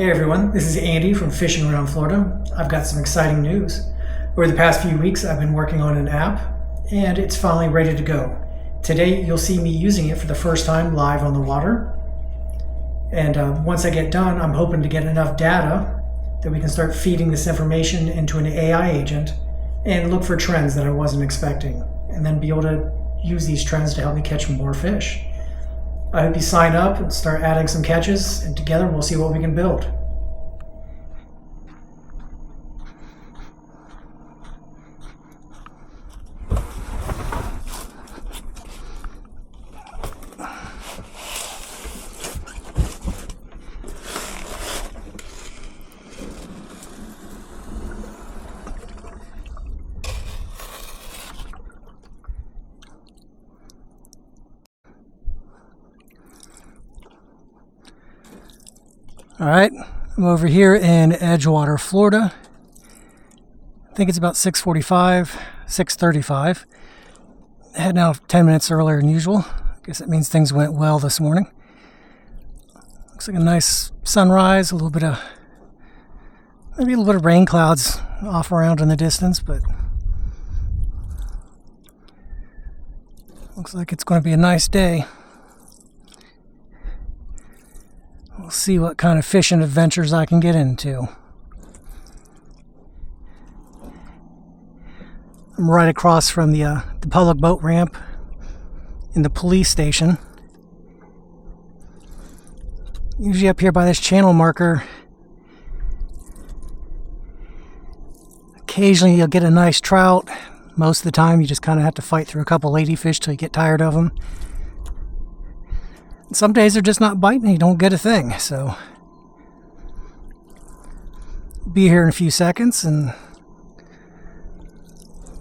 Hey everyone, this is Andy from Fishing Around Florida. I've got some exciting news. Over the past few weeks, I've been working on an app, and it's finally ready to go. Today, you'll see me using it for the first time live on the water. And once I get done, I'm hoping to get enough data that we can start feeding this information into an AI agent and look for trends that I wasn't expecting, and then be able to use these trends to help me catch more fish. I hope you sign up and start adding some catches, and together we'll see what we can build. All right, I'm over here in Edgewater, Florida. I think it's about 6:35. Heading out 10 minutes earlier than usual. I guess that means things went well this morning. Looks like a nice sunrise, maybe a little bit of rain clouds off around in the distance, but looks like it's going to be a nice day. We'll see what kind of fishing adventures I can get into. I'm right across from the public boat ramp in the police station. Usually up here by this channel marker, occasionally you'll get a nice trout. Most of the time you just kind of have to fight through a couple ladyfish till you get tired of them. Some days they're just not biting, you don't get a thing, so be here in a few seconds and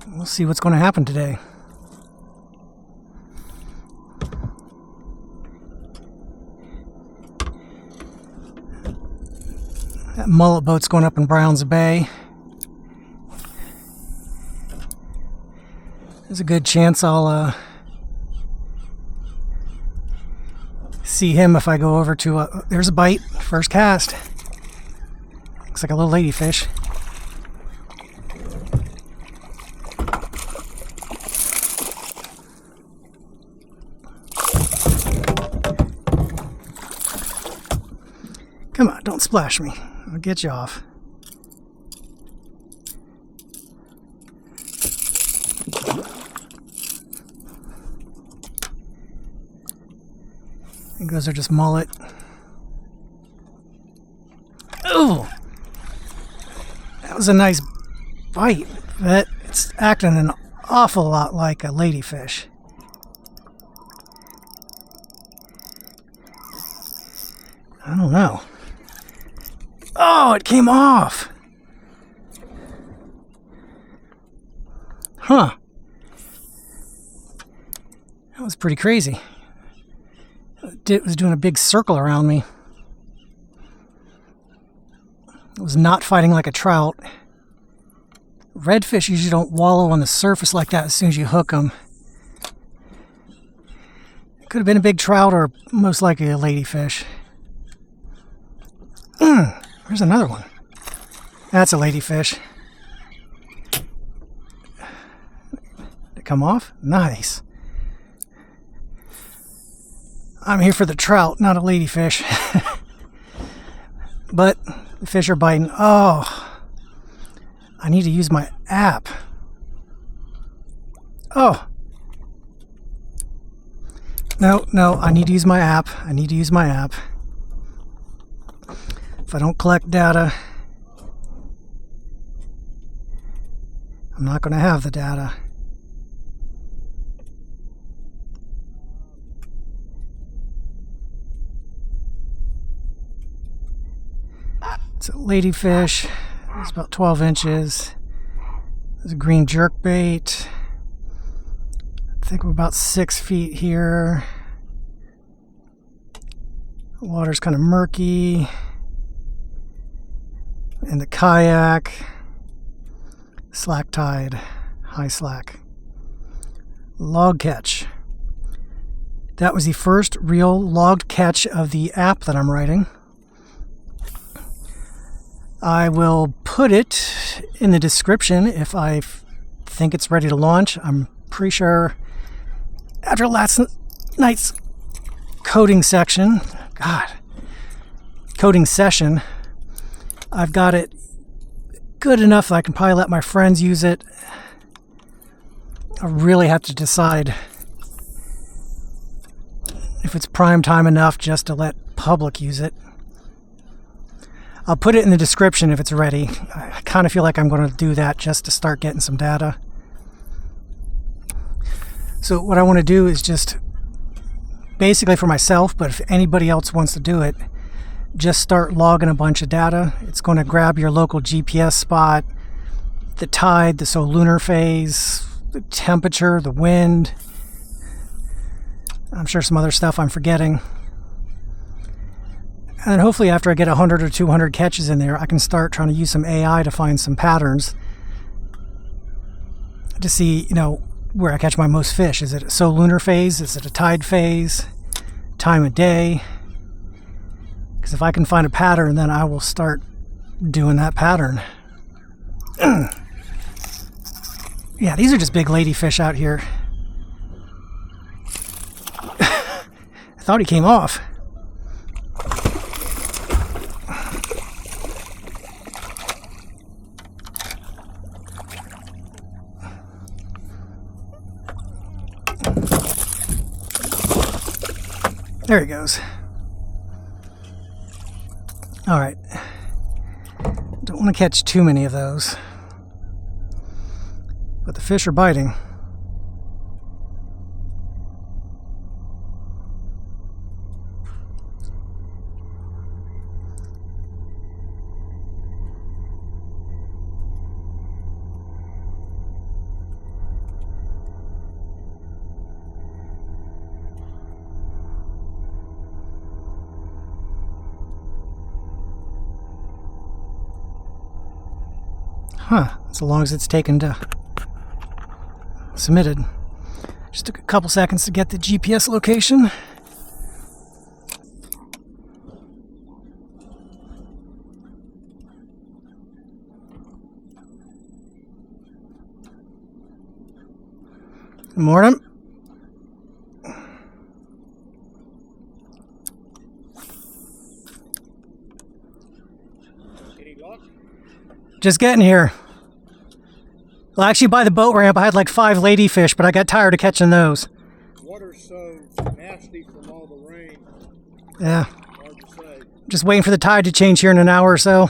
we'll see what's going to happen today. That mullet boat's going up in Browns Bay. There's a good chance I'll see him if I go over to there's a bite, first cast. Looks like a little ladyfish. Come on, don't splash me. I'll get you off. I think those are just mullet. Oh, that was a nice bite, but it's acting an awful lot like a ladyfish. I don't know. Oh, it came off. Huh. That was pretty crazy. It was doing a big circle around me. It was not fighting like a trout. Redfish usually don't wallow on the surface like that as soon as you hook them. It could have been a big trout or most likely a ladyfish. There's another one. That's a ladyfish. Did it come off? Nice. I'm here for the trout, not a ladyfish. But the fish are biting. Oh, I need to use my app. Oh. No, I need to use my app. If I don't collect data, I'm not going to have the data. It's a ladyfish. It's about 12 inches. There's a green jerkbait. I think we're about 6 feet here. The water's kind of murky. In the kayak, slack tide, high slack. Log catch. That was the first real logged catch of the app that I'm writing. I will put it in the description if I think it's ready to launch. I'm pretty sure after last night's coding session, I've got it good enough that I can probably let my friends use it. I really have to decide if it's prime time enough just to let public use it. I'll put it in the description if it's ready. I kind of feel like I'm going to do that just to start getting some data. So what I want to do is just basically for myself, but if anybody else wants to do it, just start logging a bunch of data. It's going to grab your local GPS spot, the tide, the lunar phase, the temperature, the wind. I'm sure some other stuff I'm forgetting. And then hopefully after I get 100 or 200 catches in there, I can start trying to use some AI to find some patterns to see, where I catch my most fish. Is it a lunar phase? Is it a tide phase? Time of day? Because if I can find a pattern, then I will start doing that pattern. Yeah, these are just big ladyfish out here. I thought he came off. There he goes. All right. Don't want to catch too many of those. But the fish are biting. As long as it's taken to submitted. Just took a couple seconds to get the GPS location. Good morning. Just getting here. Well, actually, by the boat ramp, I had like 5 ladyfish, but I got tired of catching those. Water's so nasty from all the rain. Yeah. Hard to say. Just waiting for the tide to change here in an hour or so.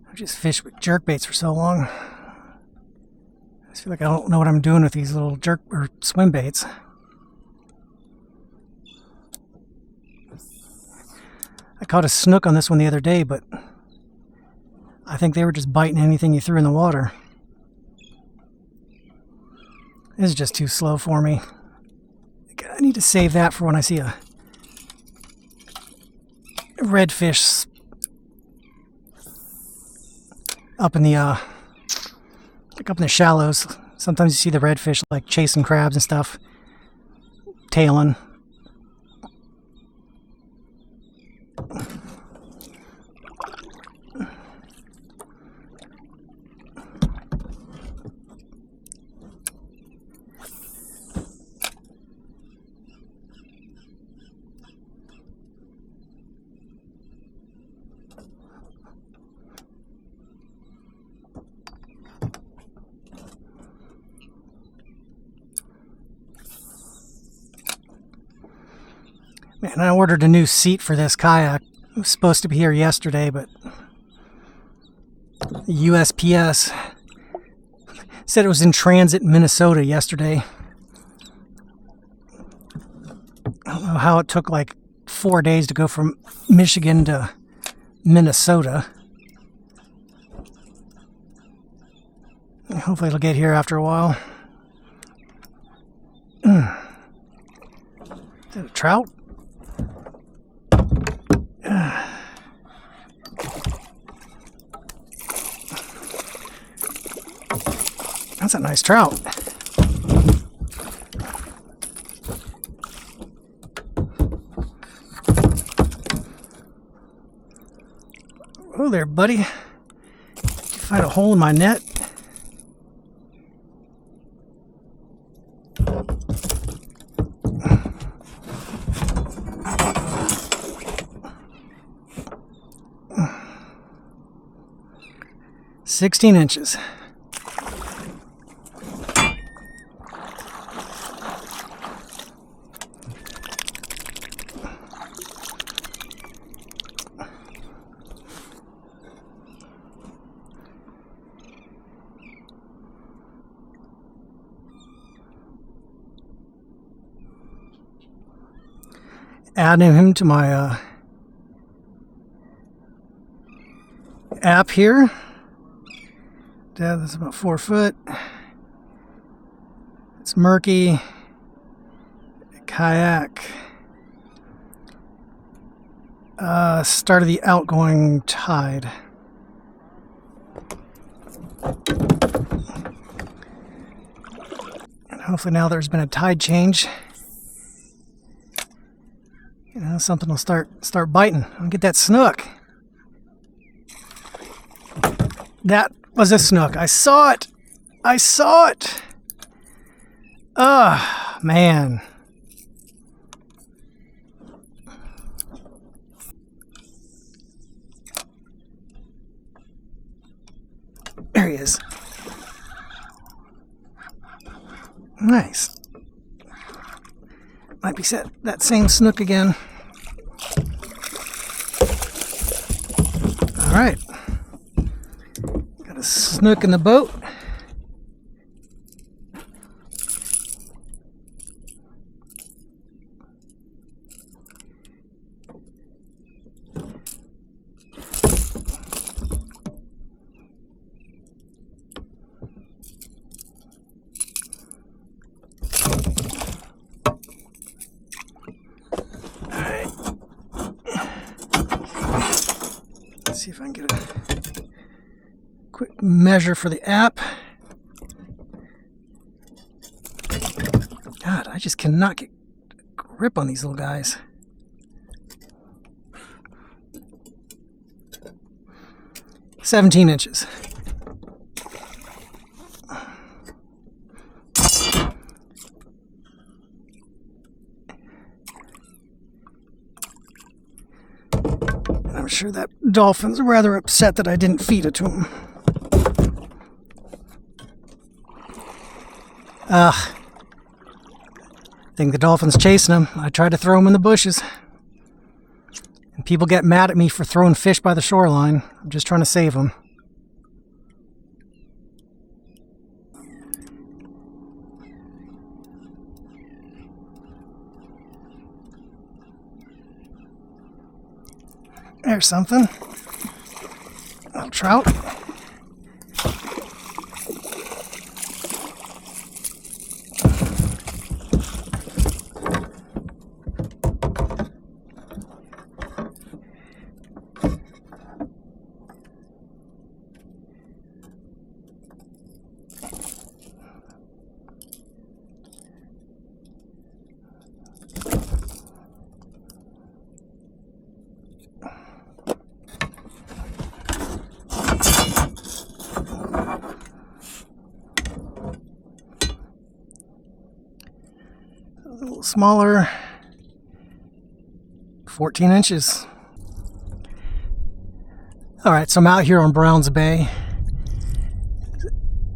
I've just fished with jerkbaits for so long. I feel like I don't know what I'm doing with these little jerk or swim baits. I caught a snook on this one the other day, but I think they were just biting anything you threw in the water. This is just too slow for me. I need to save that for when I see a redfish up in the like up in the shallows. Sometimes you see the redfish like chasing crabs and stuff, tailing. Man, I ordered a new seat for this kayak. It was supposed to be here yesterday, but the USPS said it was in transit in Minnesota yesterday. I don't know how it took like 4 days to go from Michigan to Minnesota. Hopefully it'll get here after a while. Is that a trout? That's a nice trout. Oh there, buddy. Did you find a hole in my net? $16. Adding him to my app here. Yeah, that's about 4 foot. It's murky. Kayak. Start of the outgoing tide. And hopefully now there's been a tide change. You know, something will start biting. I'll get that snook. That was a snook. I saw it. I saw it. Ah, man. There he is. Nice. Might be that same snook again. All right. Got a snook in the boat. See if I can get a quick measure for the app. God, I just cannot get grip on these little guys. $17. I'm sure that dolphin's rather upset that I didn't feed it to him. I think the dolphin's chasing him. I tried to throw him in the bushes. And people get mad at me for throwing fish by the shoreline. I'm just trying to save them. There's something. A little trout. A little smaller, 14 inches. All right, so I'm out here on Browns Bay.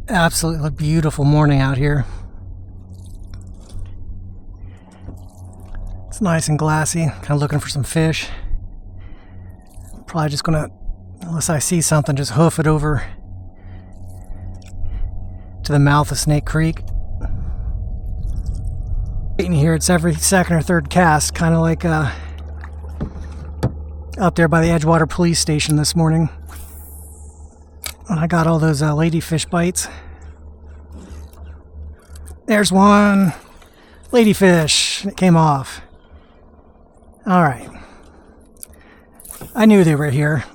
Absolutely beautiful morning out here. It's nice and glassy, kind of looking for some fish. Probably just gonna, unless I see something, just hoof it over to the mouth of Snake Creek. Here it's every second or third cast, kind of like up there by the Edgewater police station this morning when I got all those ladyfish bites. There's one ladyfish. It came off. All right, I knew they were here.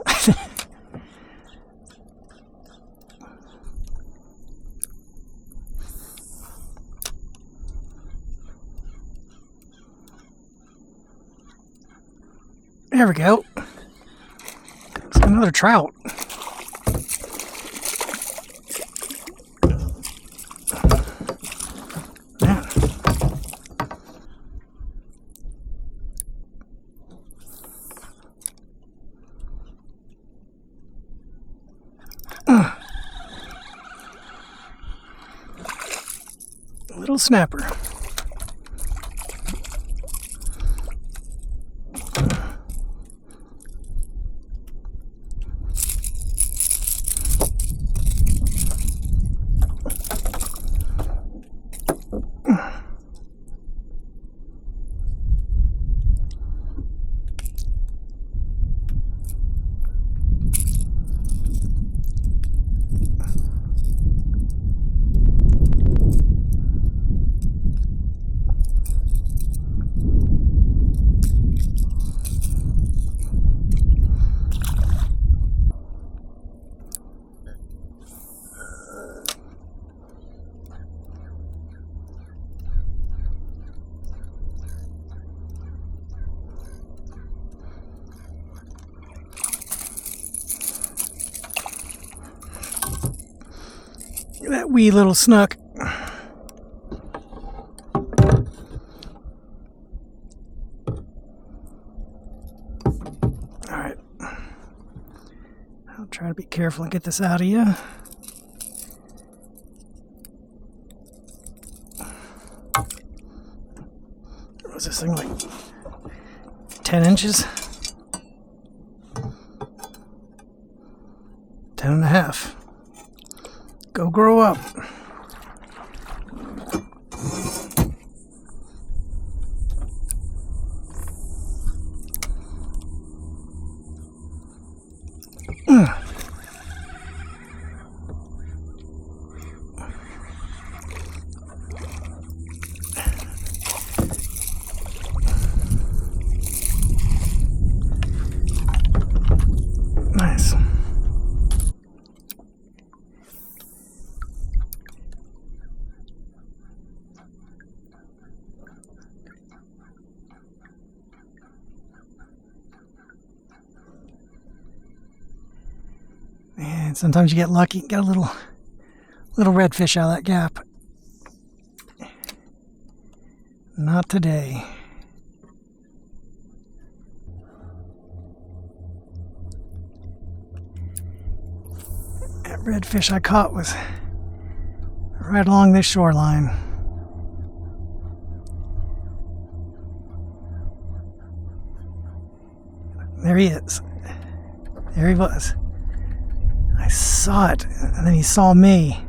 There we go. It's another trout. Man. Little snapper. That wee little snook. Alright. I'll try to be careful and get this out of you. What was this thing, like 10 inches? 10 and a half. Go grow up. Nice. And sometimes you get lucky, get a little redfish out of that gap. Not today. That redfish I caught was right along this shoreline. There he is. There he was. I saw it, and then he saw me.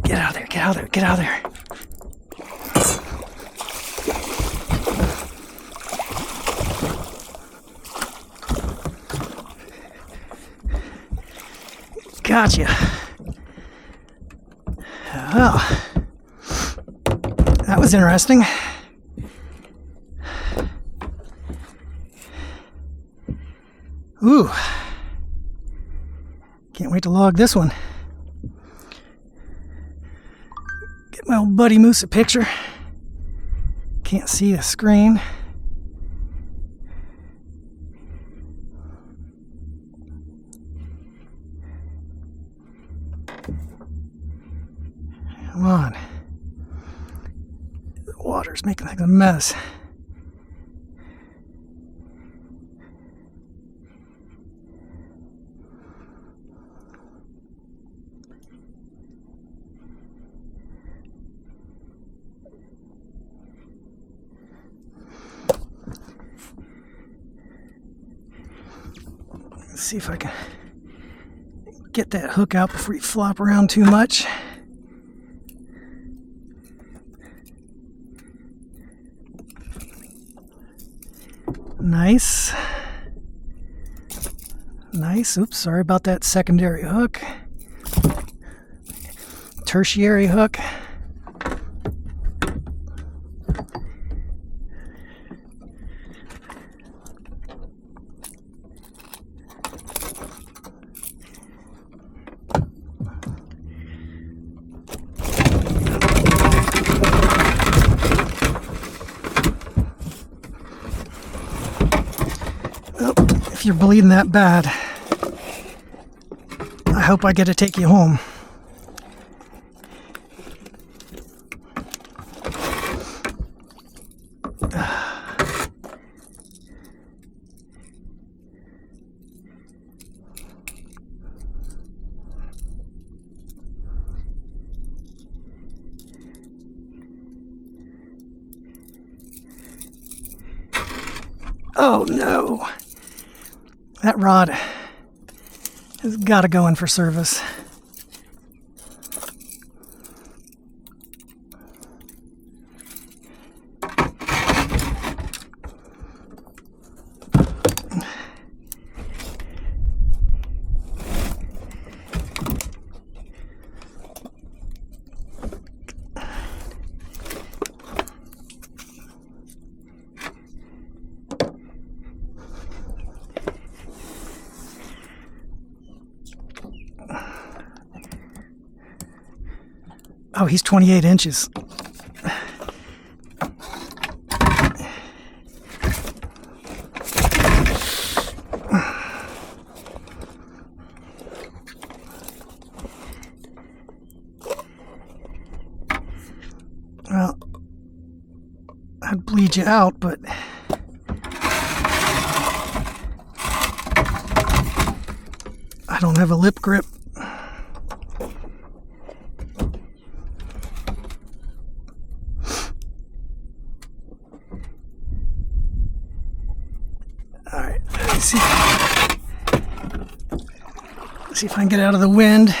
Get out of there, get out of there, get out of there. Gotcha. Well, that was interesting. Ooh. Can't wait to log this one. Get my old buddy Moose a picture. Can't see the screen. Come on. The water's making like a mess. see if I can get that hook out before you flop around too much. Nice. Nice. Oops, sorry about that secondary hook. Tertiary hook. If you're bleeding that bad, I hope I get to take you home. Oh no! That rod has got to go in for service. Oh, he's 28 inches. Well, I'd bleed you out, but I don't have a lip grip. Alright, let's see if I can get out of the wind.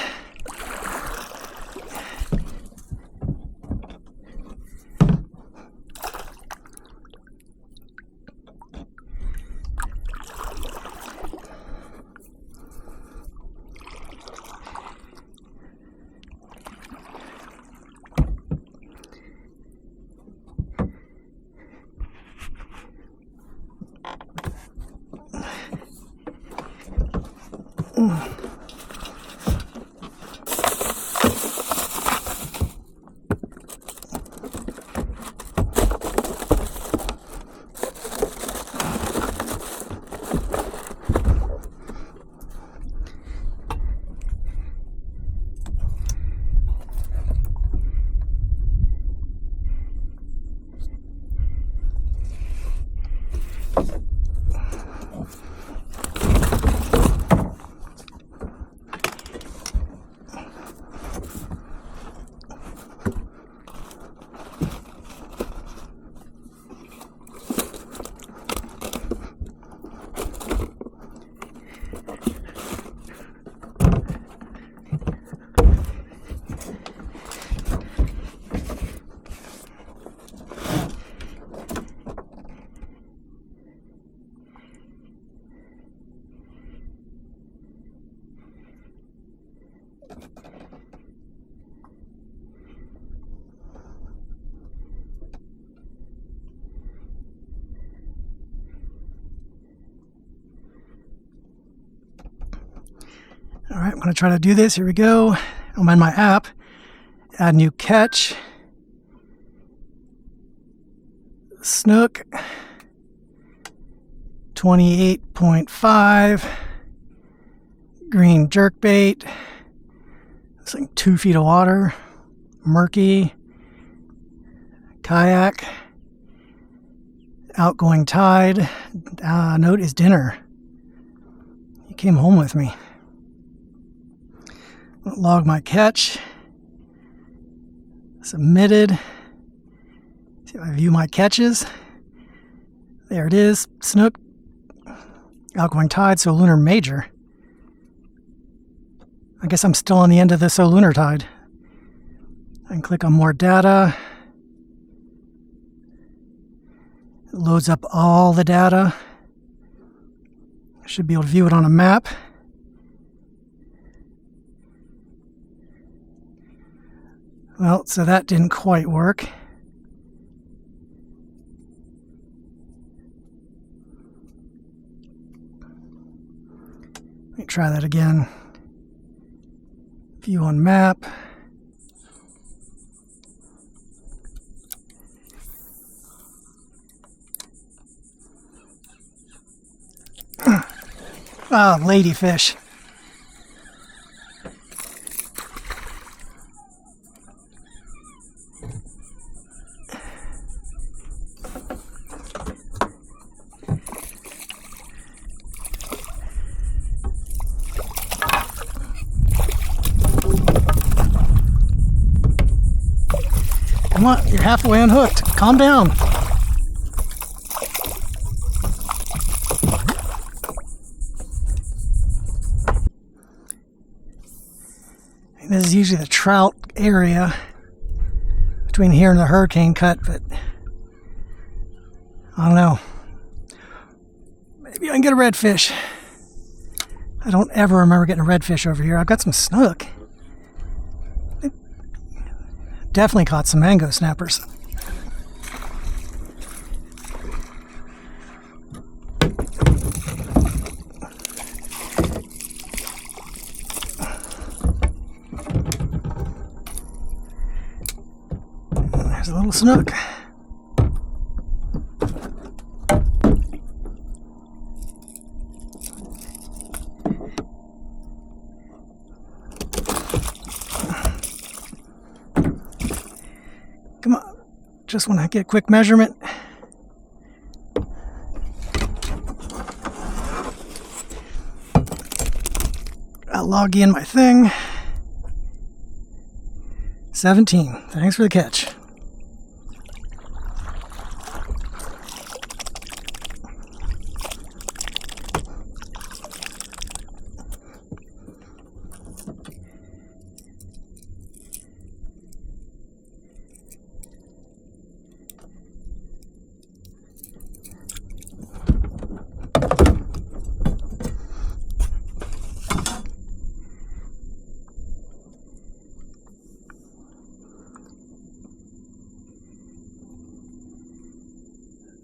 All right, I'm going to try to do this. Here we go. I'm in my app. Add new catch. Snook. 28.5. Green jerkbait. It's like 2 feet of water. Murky. Kayak. Outgoing tide. Note is dinner. He came home with me. Log my catch. Submitted. See if I view my catches. There it is. Snook. Outgoing tide, so lunar major. I guess I'm still on the end of this lunar tide. I can click on more data. It loads up all the data. I should be able to view it on a map. Well, so that didn't quite work. Let me try that again. View on map. Ah, ladyfish. Come on, you're halfway unhooked. Calm down. This is usually the trout area between here and the hurricane cut, but I don't know. Maybe I can get a redfish. I don't ever remember getting a redfish over here. I've got some snook. Definitely caught some mango snappers. There's a little snook. Come on, just want to get a quick measurement. I'll log in my thing. 17. Thanks for the catch.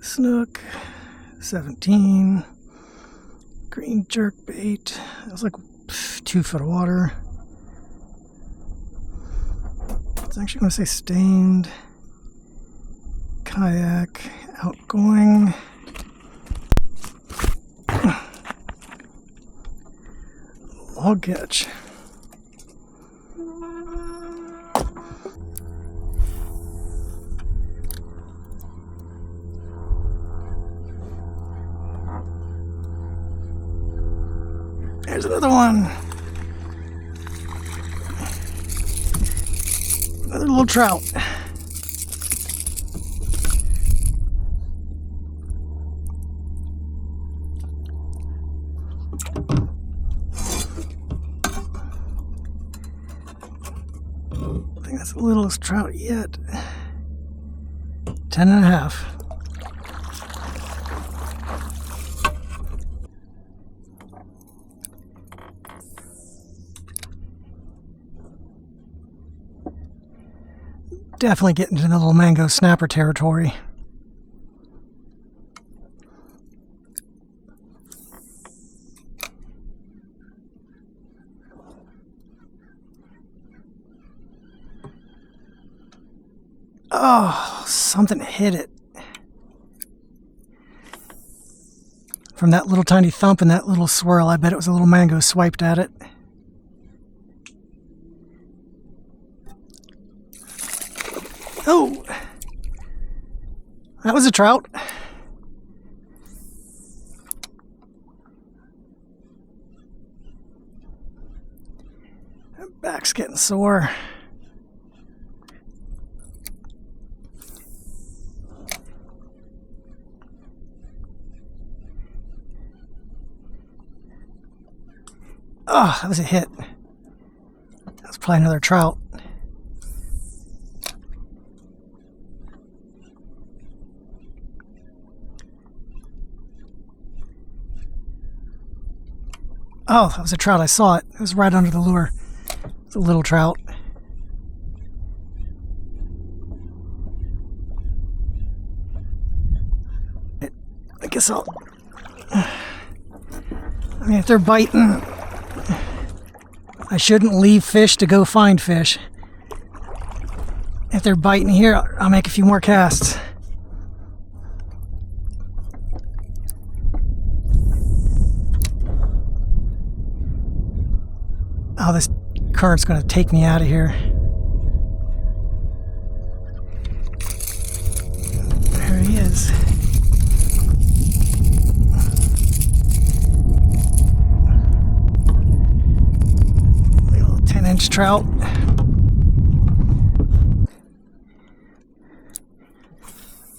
Snook, 17, green jerkbait. It was like 2 foot of water. It's actually going to say stained, kayak, outgoing. Log catch. There's another one. Another little trout. I think that's the littlest trout yet. 10 and a half. Definitely getting into the little mango snapper territory. Oh, something hit it. From that little tiny thump and that little swirl, I bet it was a little mango swiped at it. Oh, that was a trout. My back's getting sore. Oh, that was a hit. Probably another trout. Oh, that was a trout. I saw it. It was right under the lure. It's a little trout. I guess I'll... I mean, if they're biting, I shouldn't leave fish to go find fish. If they're biting here, I'll make a few more casts. Oh, this current's going to take me out of here. There he is. Little 10-inch trout.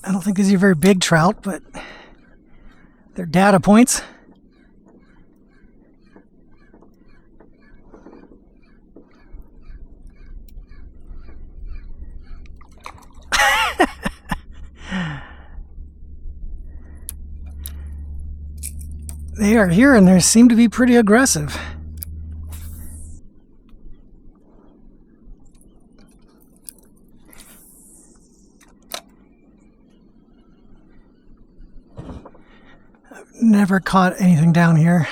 I don't think these are very big trout, but they're data points. They are here and they seem to be pretty aggressive. I've never caught anything down here.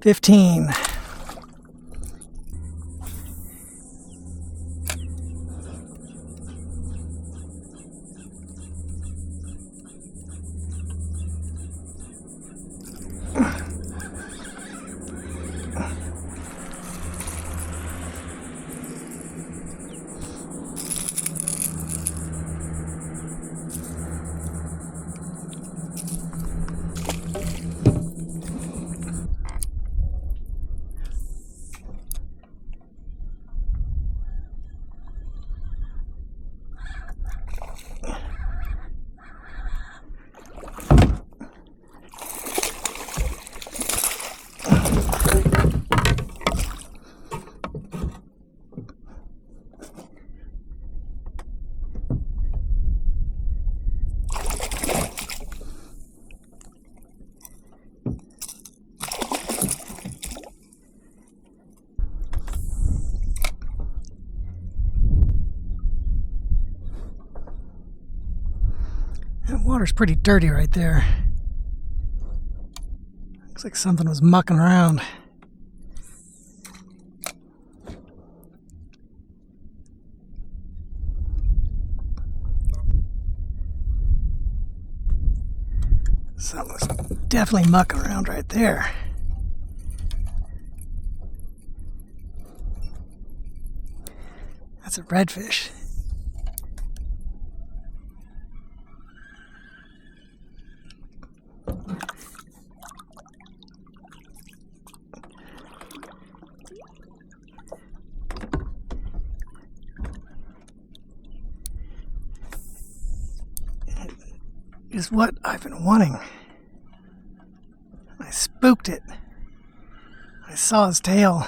$15. That water's pretty dirty right there. Looks like something was mucking around. Something was definitely mucking around right there. That's a redfish. Is what I've been wanting. I spooked it. I saw his tail.